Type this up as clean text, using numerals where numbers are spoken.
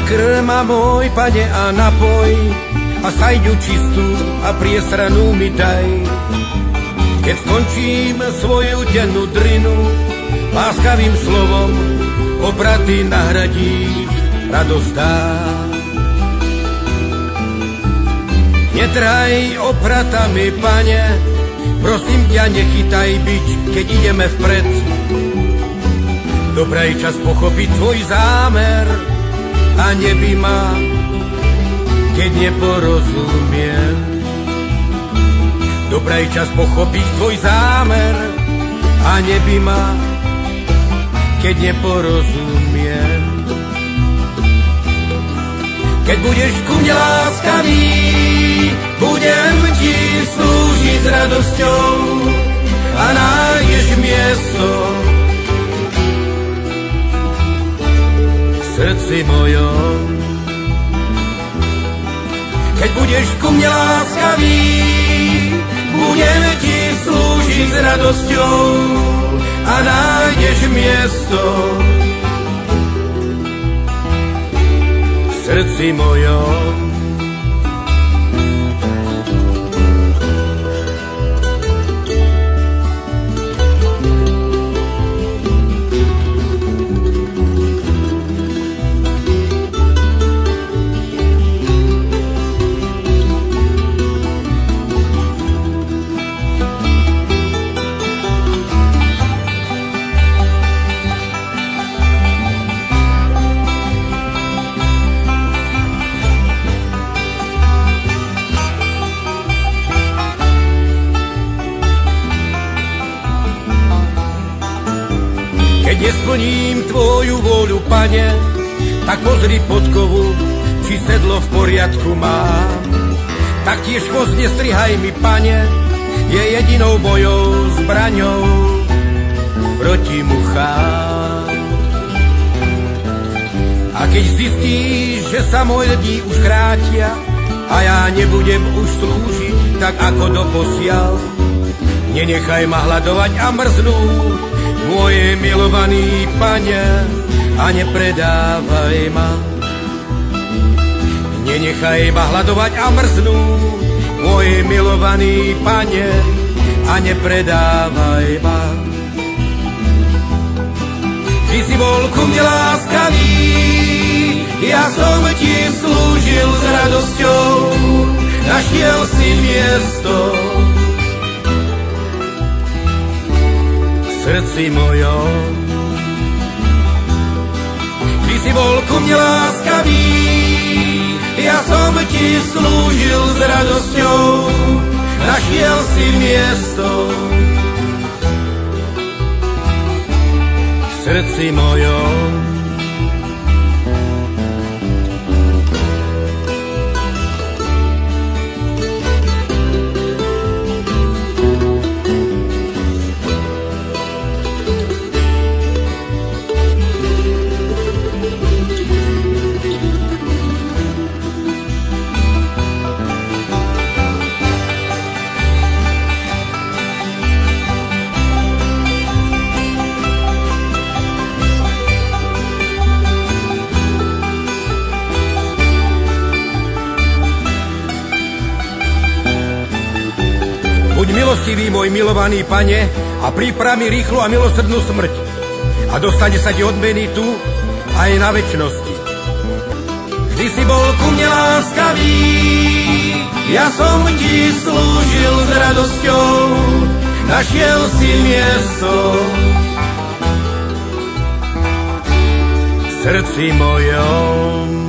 Nakrm ma môj pane a napoj, a sajďu čistú a priestranú mi daj. Keď skončím svoju dennú drinu, láskavým slovom opraty nahradíš, radosť dá. Netrhaj opratami, pane, prosím ťa, nechytaj bič, keď ideme vpred. Dobrý čas pochopiť tvoj zámer a neby ma, keď neporozumiem. Dobrý čas pochopiť tvoj zámer a neby ma, keď neporozumiem. Keď budeš ku mne láskavý, budem ti slúžiť s radosťou a nájdeš miesto v srdci mojom. Keď budeš ku mne láskavý, budem ti slúžiť s radosťou a nájdeš miesto v srdci mojom. Keď nesplním tvoju vôľu, pane, tak pozri pod kovu, či sedlo v poriadku mám. Taktiež chvost nestrihaj mi, pane, je jedinou mojou zbraňou proti muchám. A keď zistíš, že sa moje dní už krátia a ja nebudem už slúžiť tak ako doposiaľ, nenechaj ma hladovať a mrznúť, môj milovaný pane, a nepredávaj ma. Nenechaj ma hladovať a mrznúť, môj milovaný pane, a nepredávaj ma. Ty si bol ku mne láskavý, ja som ti slúžil s radosťou, našiel si miesto v srdci mojom. Ty si bol ku mne láskavý, ja som ti slúžil s radosťou, našiel si miesto v srdci mojom. Buď milostivý, môj milovaný pane, a priprav mi rýchlu a milosrdnú smrť. A dostane sa ti odmeny tu aj na večnosti. Vždy si bol ku mne láskavý, ja som ti slúžil s radosťou, našiel si miesto v srdci mojom.